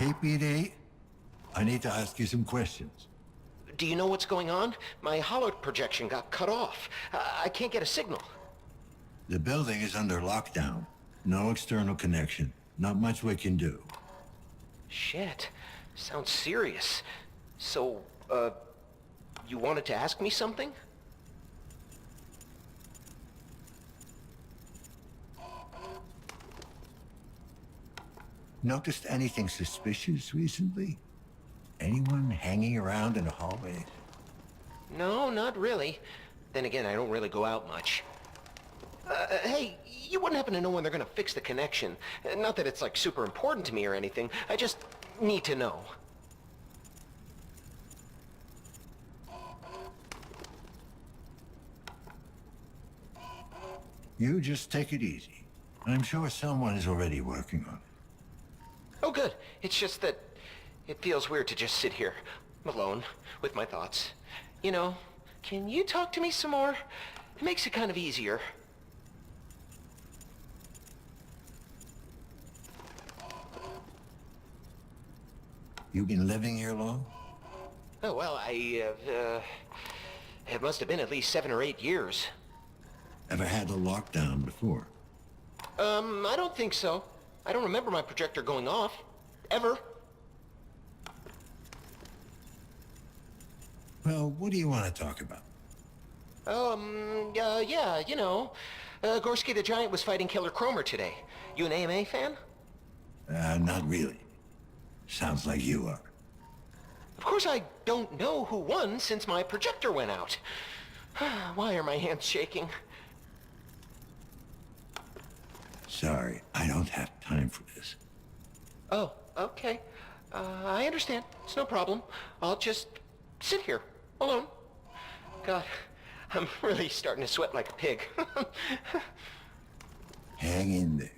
KPD, I need to ask you some questions. Do you know what's going on? My holo projection got cut off. I can't get a signal. The building is under lockdown. No external connection. Not much we can do. Shit. Sounds serious. So, you wanted to ask me something? Noticed anything suspicious recently? Anyone hanging around in the hallways? No, not really. Then again, I don't really go out much. Hey, you wouldn't happen to know when they're gonna fix the connection? Not that it's like super important to me or anything. I just need to know. You just take it easy. I'm sure someone is already working on it. Oh, good. It's just that it feels weird to just sit here, alone, with my thoughts. You know, can you talk to me some more? It makes it kind of easier. You been living here long? Oh, well, it must have been at least 7 or 8 years. Ever had a lockdown before? I don't think so. I don't remember my projector going off. Ever. Well, what do you want to talk about? Yeah, you know. Gorski the Giant was fighting Killer Cromer today. You an AMA fan? Not really. Sounds like you are. Of course I don't know who won since my projector went out. Why are my hands shaking? Sorry, I don't have time for this. Oh, okay. I understand. It's no problem. I'll just sit here, alone. God, I'm really starting to sweat like a pig. Hang in there.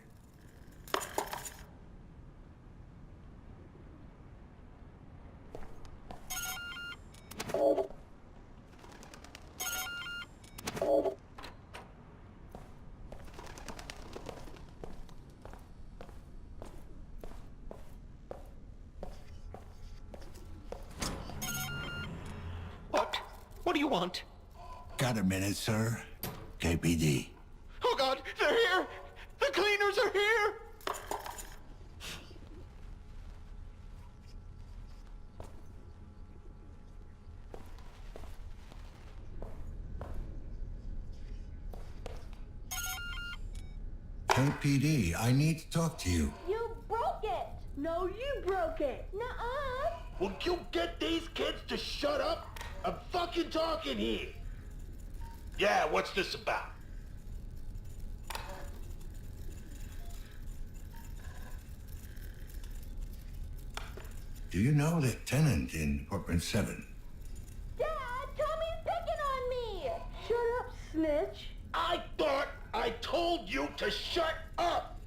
What do you want? Got a minute, sir? KPD. Oh God, they're here! The cleaners are here! KPD, I need to talk to you. You broke it! No, you broke it! Nuh-uh! Will you get these kids to shut up? I'm fucking talking here! Yeah, what's this about? Do you know the tenant in apartment 7? Dad, Tommy's picking on me! Shut up, snitch! I thought I told you to shut up!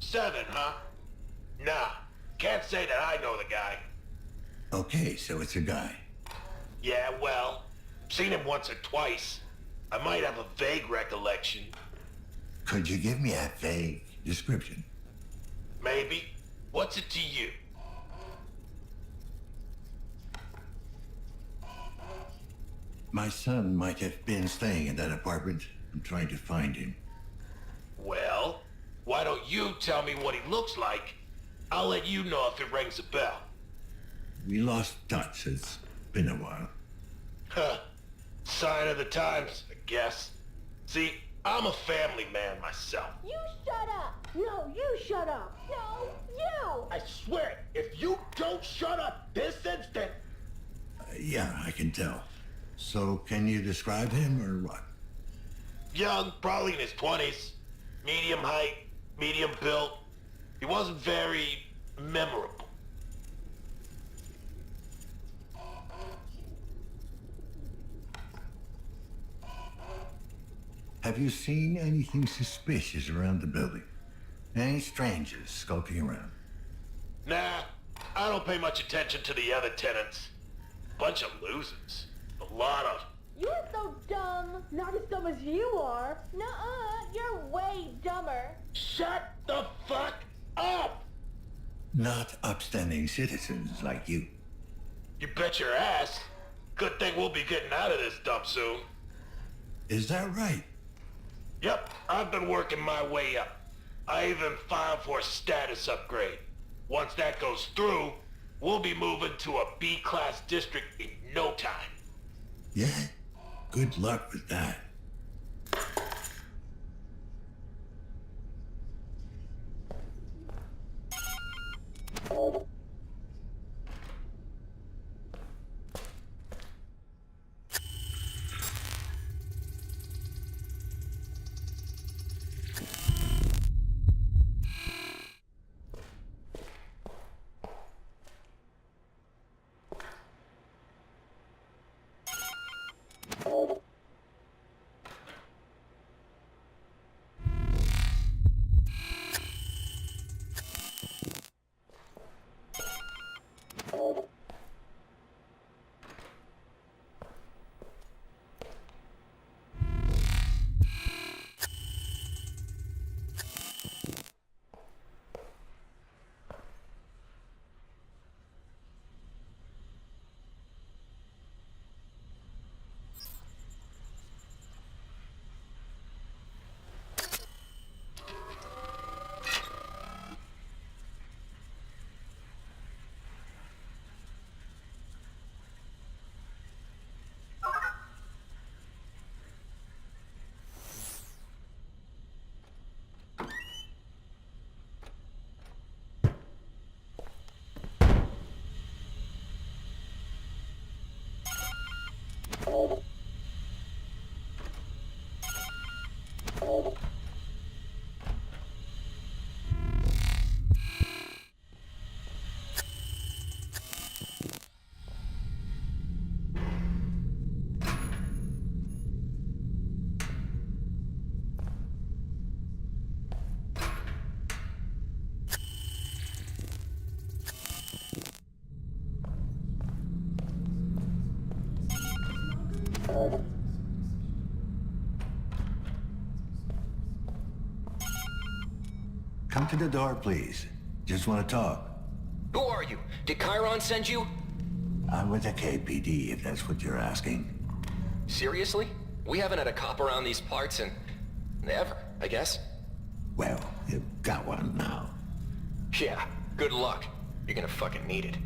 7, huh? Nah, can't say that I know the guy. Okay, so it's a guy. Yeah, well, seen him once or twice. I might have a vague recollection. Could you give me a vague description? Maybe. What's it to you? My son might have been staying in that apartment. I'm trying to find him. Well, why don't you tell me what he looks like? I'll let you know if it rings a bell. We lost touch. It's been a while. Huh. Sign of the times, I guess. See, I'm a family man myself. You shut up! No, you shut up! No, you! I swear, if you don't shut up this instant... Yeah, I can tell. So, can you describe him, or what? Young, probably in his 20s. Medium height, medium built. He wasn't very memorable. Have you seen anything suspicious around the building? Any strangers skulking around? Nah, I don't pay much attention to the other tenants. Bunch of losers. A lot of... You're so dumb! Not as dumb as you are! Nuh-uh, you're way dumber! Shut the fuck up! Not upstanding citizens like you. You bet your ass. Good thing we'll be getting out of this dump soon. Is that right? Yep, I've been working my way up. I even filed for a status upgrade. Once that goes through, we'll be moving to a B-class district in no time. Yeah? Good luck with that. Come to the door, please. Just want to talk. Who are you? Did Chiron send you? I'm with the KPD, if that's what you're asking. Seriously? We haven't had a cop around these parts in... ever, I guess. Well, you've got one now. Yeah, good luck. You're gonna fucking need it.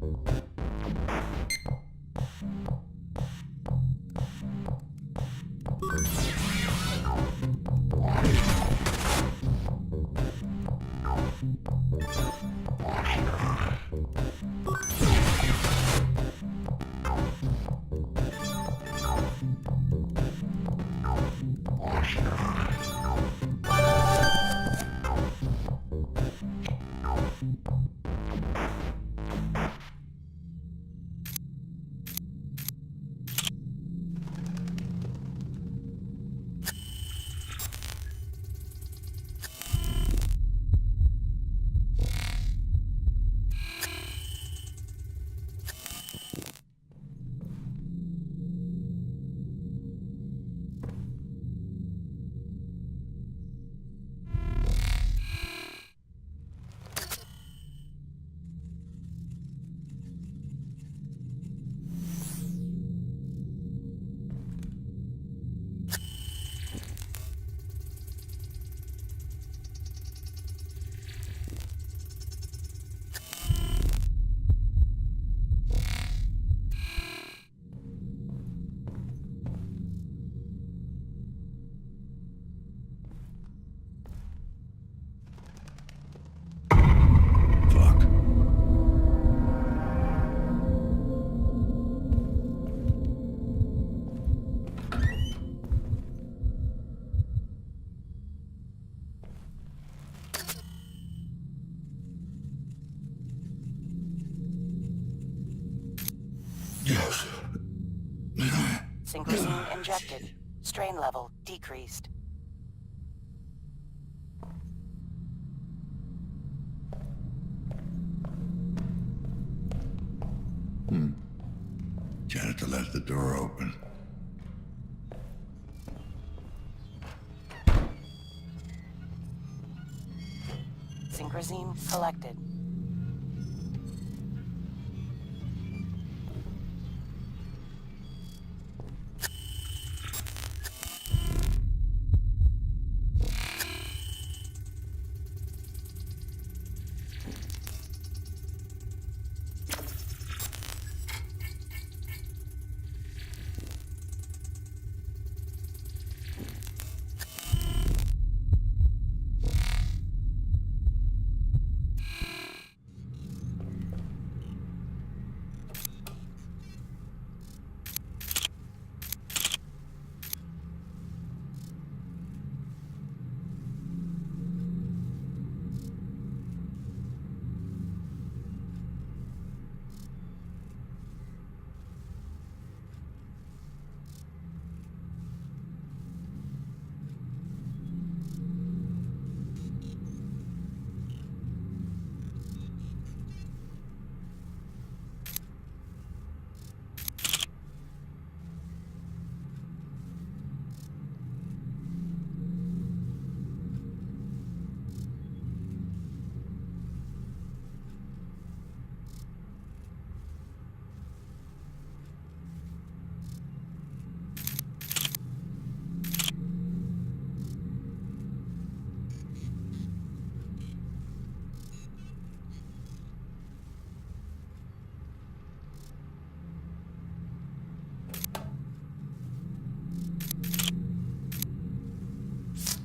Fuck. Yes. Synchrosine injected. Strain level decreased. Janitor left the door open. Synchrosine collected.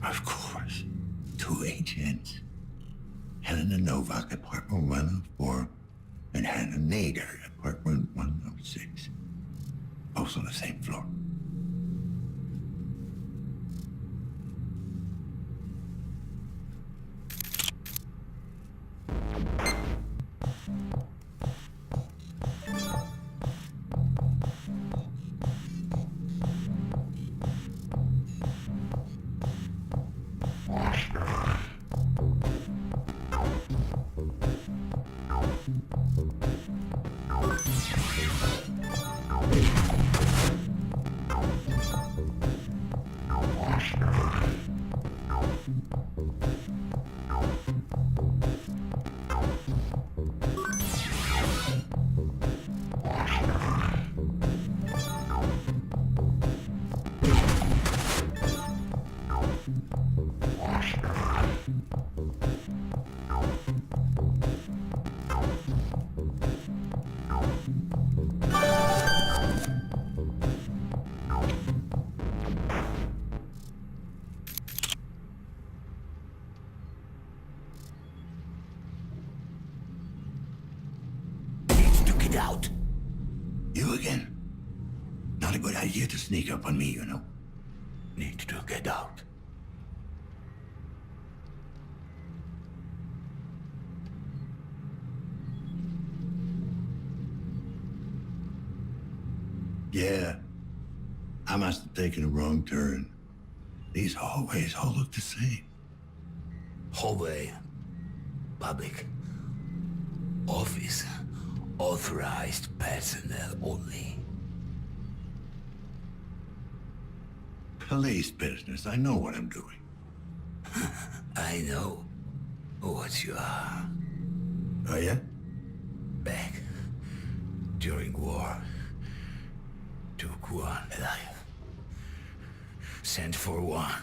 Of course. 2 agents. Helena Novak, apartment 104, and Hannah Nader, apartment 106. Both on the same floor. Get out. You again? Not a good idea to sneak up on me, you know. Need to get out. Yeah, I must have taken a wrong turn. These hallways all look the same. Hallway. Public. Office. Authorized personnel only. Police business. I know what I'm doing. I know what you are. Oh, yeah? Back during war. Took one alive. Sent for one.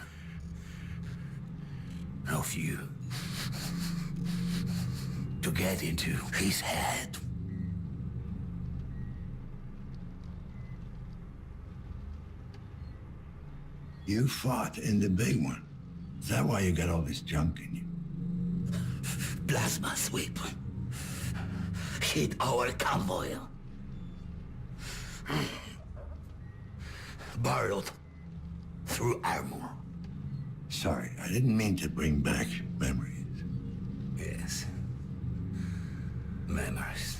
Of you. To get into his head. You fought in the big one. Is that why you got all this junk in you? Plasma sweep. Hit our convoy. Barreled through armor. Sorry, I didn't mean to bring back memories. Yes. Memories.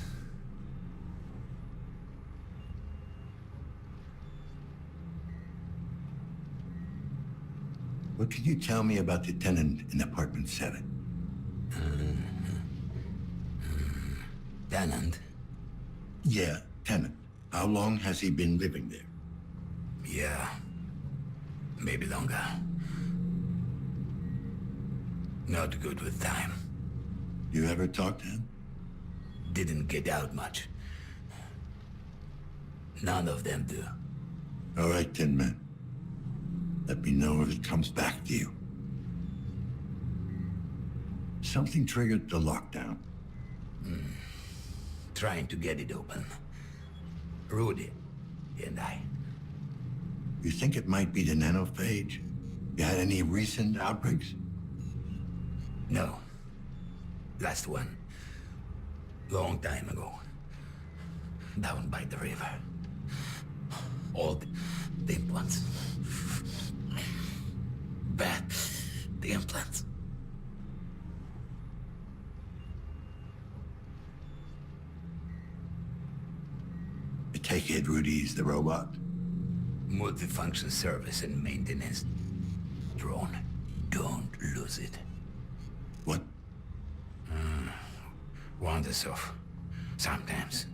What can you tell me about the tenant in apartment 7? Tenant? Yeah, tenant. How long has he been living there? Yeah. Maybe longer. Not good with time. You ever talk to him? Didn't get out much. None of them do. All right, Tin Man. Let me know if it comes back to you. Something triggered the lockdown. Trying to get it open. Rudy and I. You think it might be the nanophage? You had any recent outbreaks? No. Last one. Long time ago. Down by the river. All the implants. Bad. The implants. I take it Rudy's the robot? Multifunction service and maintenance. Drone. Don't lose it. What? Wanders off. Sometimes.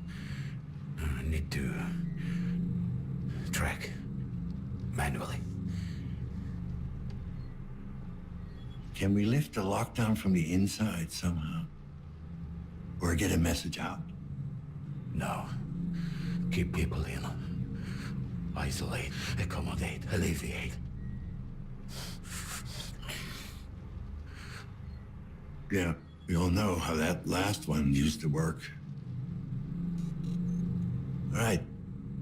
Need to track manually. Can we lift the lockdown from the inside somehow? Or get a message out? No. Keep people in. Isolate, accommodate, alleviate. Yeah, we all know how that last one used to work. All right,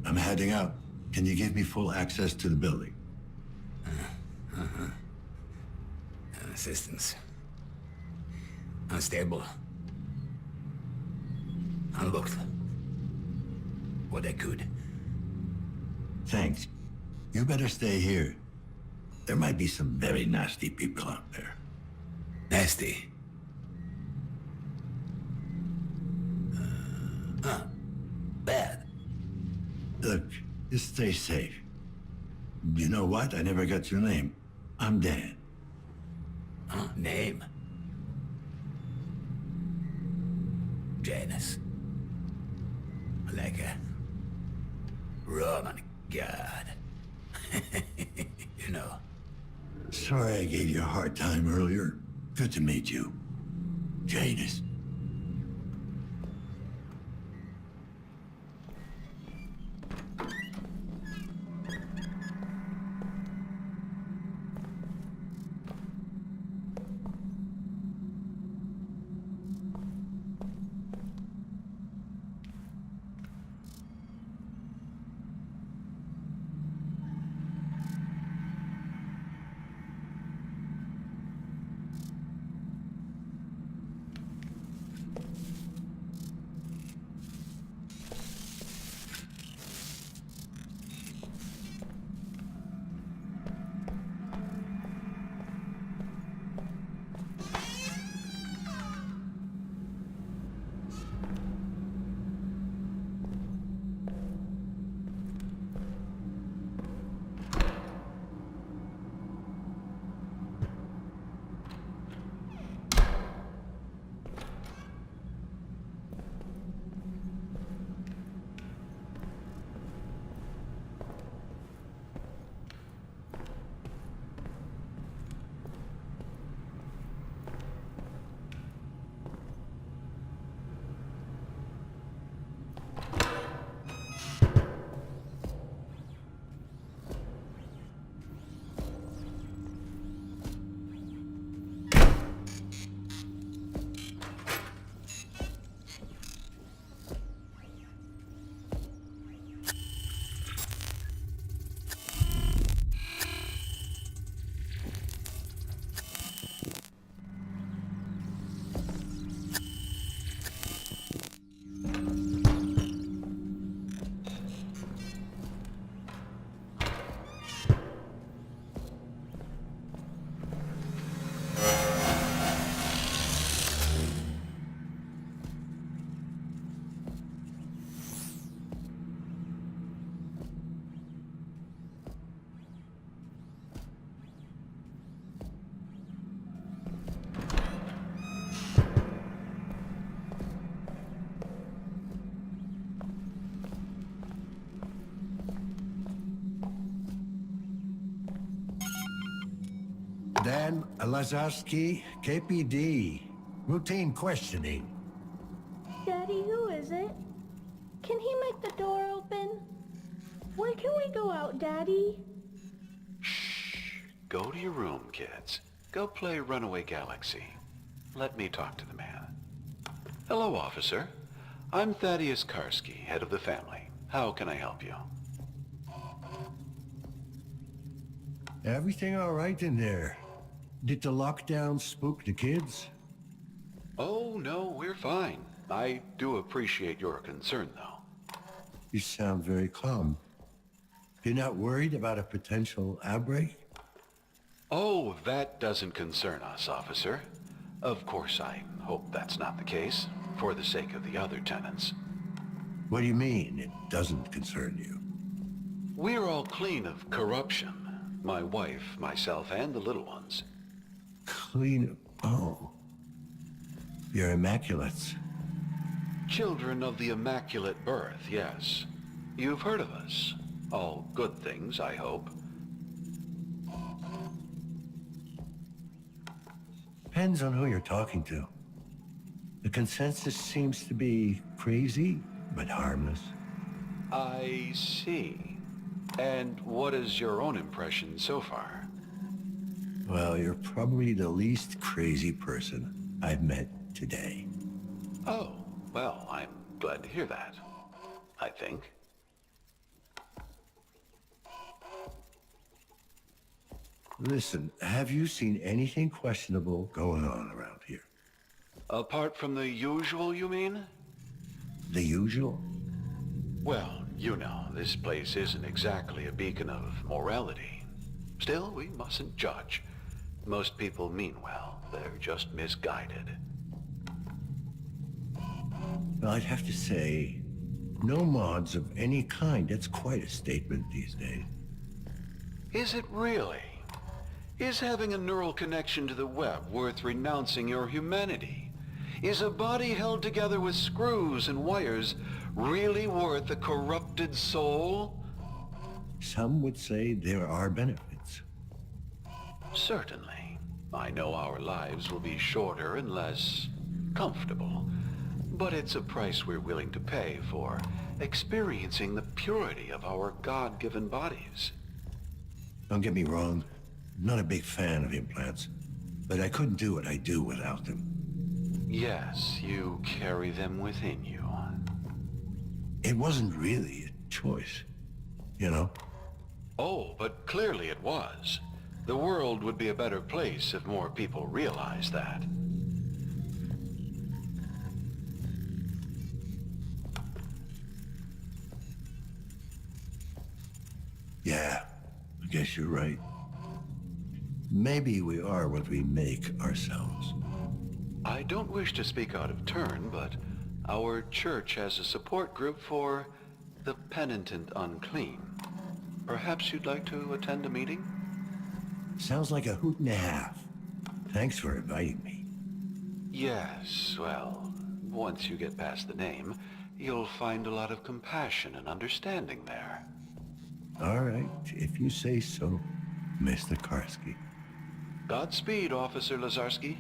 I'm heading out. Can you give me full access to the building? Assistance. Unstable. Unlocked. What I could. Thanks. You better stay here. There might be some very nasty people out there. Nasty. Bad. Look, just stay safe. You know what? I never got your name. I'm Dan. Name? Janus. Like a Roman god. You know. Sorry I gave you a hard time earlier. Good to meet you. Janus. Lazarski, KPD. Routine questioning. Daddy, who is it? Can he make the door open? Where can we go out, Daddy? Go to your room, kids. Go play Runaway Galaxy. Let me talk to the man. Hello, officer. I'm Thaddeus Karski, head of the family. How can I help you? Everything all right in there? Did the lockdown spook the kids? Oh, no, we're fine. I do appreciate your concern, though. You sound very calm. You're not worried about a potential outbreak? Oh, that doesn't concern us, officer. Of course, I hope that's not the case, for the sake of the other tenants. What do you mean, it doesn't concern you? We're all clean of corruption. My wife, myself, and the little ones. Clean... Oh. You're immaculates. Children of the Immaculate Birth, yes. You've heard of us. All good things, I hope. Depends on who you're talking to. The consensus seems to be crazy, but harmless. I see. And what is your own impression so far? Well, you're probably the least crazy person I've met today. Oh, well, I'm glad to hear that. I think. Listen, have you seen anything questionable going on around here? Apart from the usual, you mean? The usual? Well, you know, this place isn't exactly a beacon of morality. Still, we mustn't judge. Most people mean well. They're just misguided. Well, I'd have to say, no mods of any kind. That's quite a statement these days. Is it really? Is having a neural connection to the web worth renouncing your humanity? Is a body held together with screws and wires really worth a corrupted soul? Some would say there are benefits. Certainly. I know our lives will be shorter and less comfortable, but it's a price we're willing to pay for experiencing the purity of our God-given bodies. Don't get me wrong, I'm not a big fan of implants, but I couldn't do what I do without them. Yes, you carry them within you. It wasn't really a choice, you know? Oh, but clearly it was. The world would be a better place if more people realized that. Yeah, I guess you're right. Maybe we are what we make ourselves. I don't wish to speak out of turn, but our church has a support group for the penitent unclean. Perhaps you'd like to attend a meeting? Sounds like a hoot and a half. Thanks for inviting me. Yes, well, once you get past the name, you'll find a lot of compassion and understanding there. All right, if you say so, Mr. Karski. Godspeed, Officer Lazarski.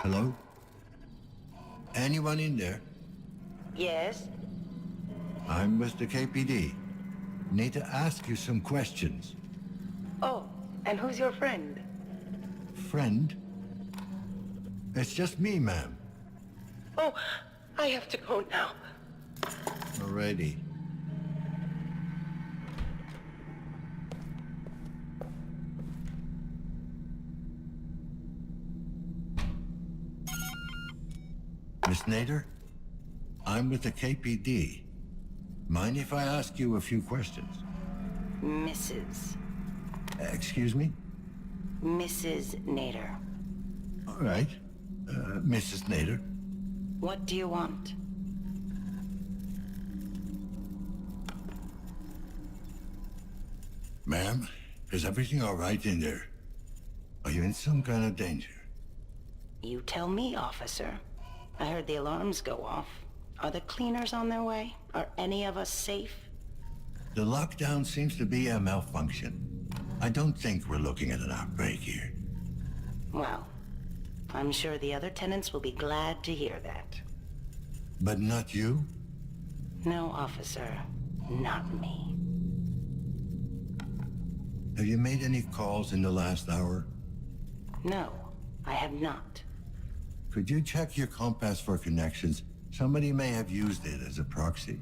Hello? Anyone in there? Yes? I'm with the KPD. Need to ask you some questions. Oh, and who's your friend? Friend? It's just me, ma'am. Oh, I have to go now. Alrighty. Miss Nader? I'm with the KPD. Mind if I ask you a few questions? Mrs. Excuse me? Mrs. Nader. All right. Mrs. Nader. What do you want? Ma'am, is everything all right in there? Are you in some kind of danger? You tell me, officer. I heard the alarms go off. Are the cleaners on their way? Are any of us safe? The lockdown seems to be a malfunction. I don't think we're looking at an outbreak here. Well, I'm sure the other tenants will be glad to hear that. But not you? No, officer. Not me. Have you made any calls in the last hour? No, I have not. Could you check your compass for connections? Somebody may have used it as a proxy.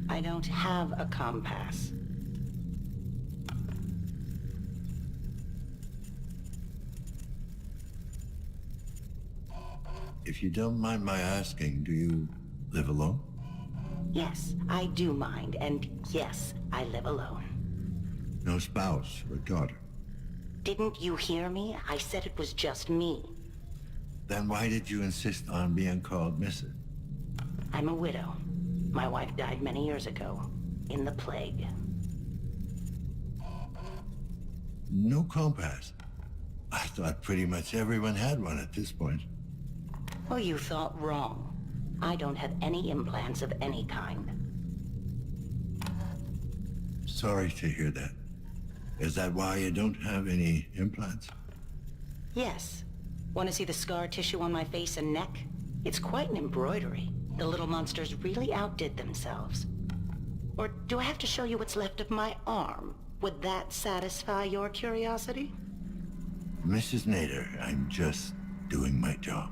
I don't have a compass. If you don't mind my asking, do you live alone? Yes, I do mind, and yes, I live alone. No spouse or daughter? Didn't you hear me? I said it was just me. Then why did you insist on being called Mrs.? I'm a widow. My wife died many years ago, in the plague. No compass. I thought pretty much everyone had one at this point. Well, you thought wrong. I don't have any implants of any kind. Sorry to hear that. Is that why you don't have any implants? Yes. Want to see the scar tissue on my face and neck? It's quite an embroidery. The little monsters really outdid themselves. Or do I have to show you what's left of my arm? Would that satisfy your curiosity? Mrs. Nader, I'm just doing my job.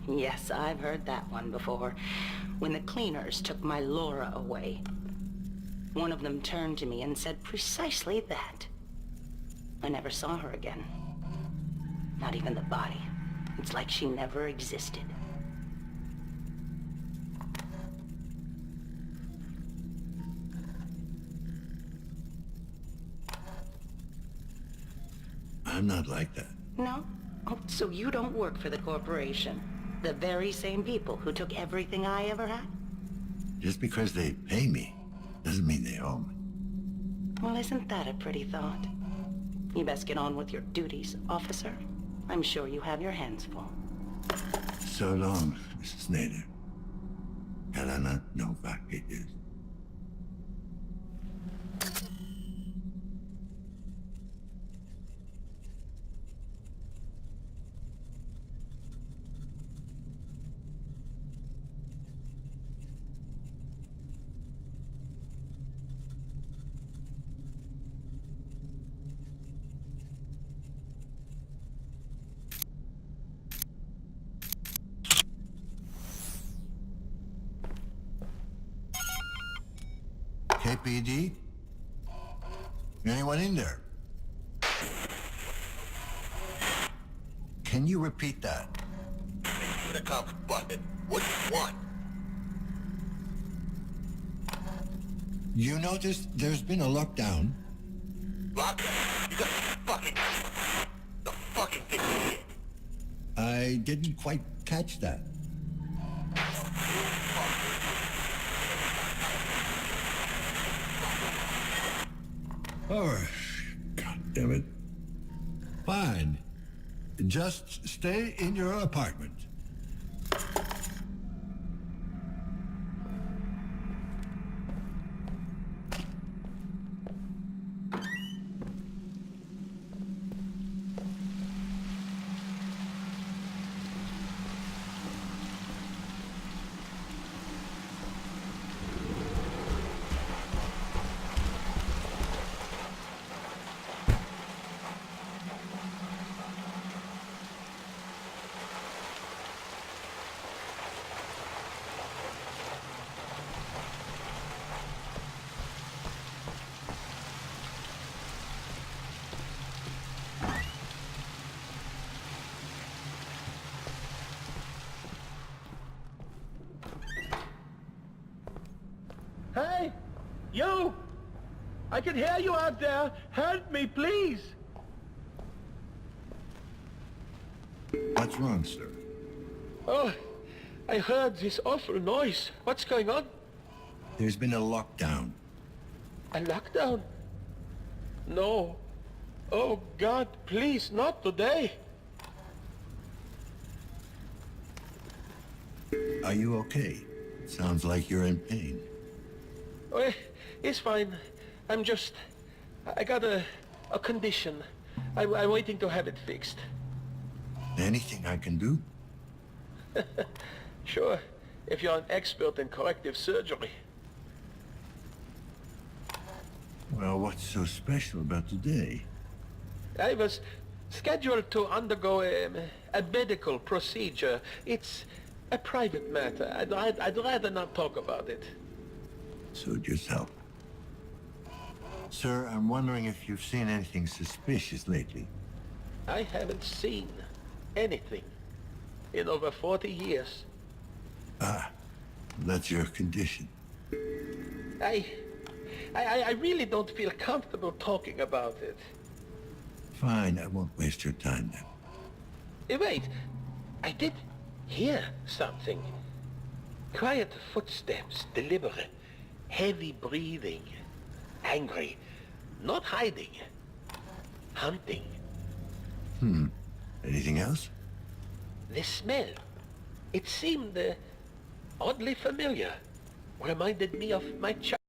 Yes, I've heard that one before. When the cleaners took my Laura away, one of them turned to me and said precisely that. I never saw her again. Not even the body. It's like she never existed. I'm not like that. No? Oh, so you don't work for the corporation? The very same people who took everything I ever had? Just because they pay me doesn't mean they own me. Well, isn't that a pretty thought? You best get on with your duties, officer. I'm sure you have your hands full. So long, Mrs. Nader. Helena Novak it is. KPD? Anyone in there? Can you repeat that? The cop button. What do you want? You noticed there's been a lockdown? Lockdown? You got fucking... The fucking thing you did. I didn't quite catch that. Oh, God damn it. Fine. Just stay in your apartment. Yo! I can hear you out there. Help me, please. What's wrong, sir? Oh, I heard this awful noise. What's going on? There's been a lockdown. A lockdown? No. Oh, God, please, not today. Are you okay? Sounds like you're in pain. Oh, it's fine. I got a condition. I'm waiting to have it fixed. Anything I can do? Sure, if you're an expert in corrective surgery. Well, what's so special about today? I was scheduled to undergo a medical procedure. It's a private matter. I'd rather not talk about it. Suit yourself. Sir, I'm wondering if you've seen anything suspicious lately. I haven't seen anything in over 40 years. Ah, that's your condition. I really don't feel comfortable talking about it. Fine, I won't waste your time then. Wait, I did hear something. Quiet footsteps, deliberate, heavy breathing, angry, not hiding, hunting. Anything else? The smell, it seemed oddly familiar. Reminded me of my child.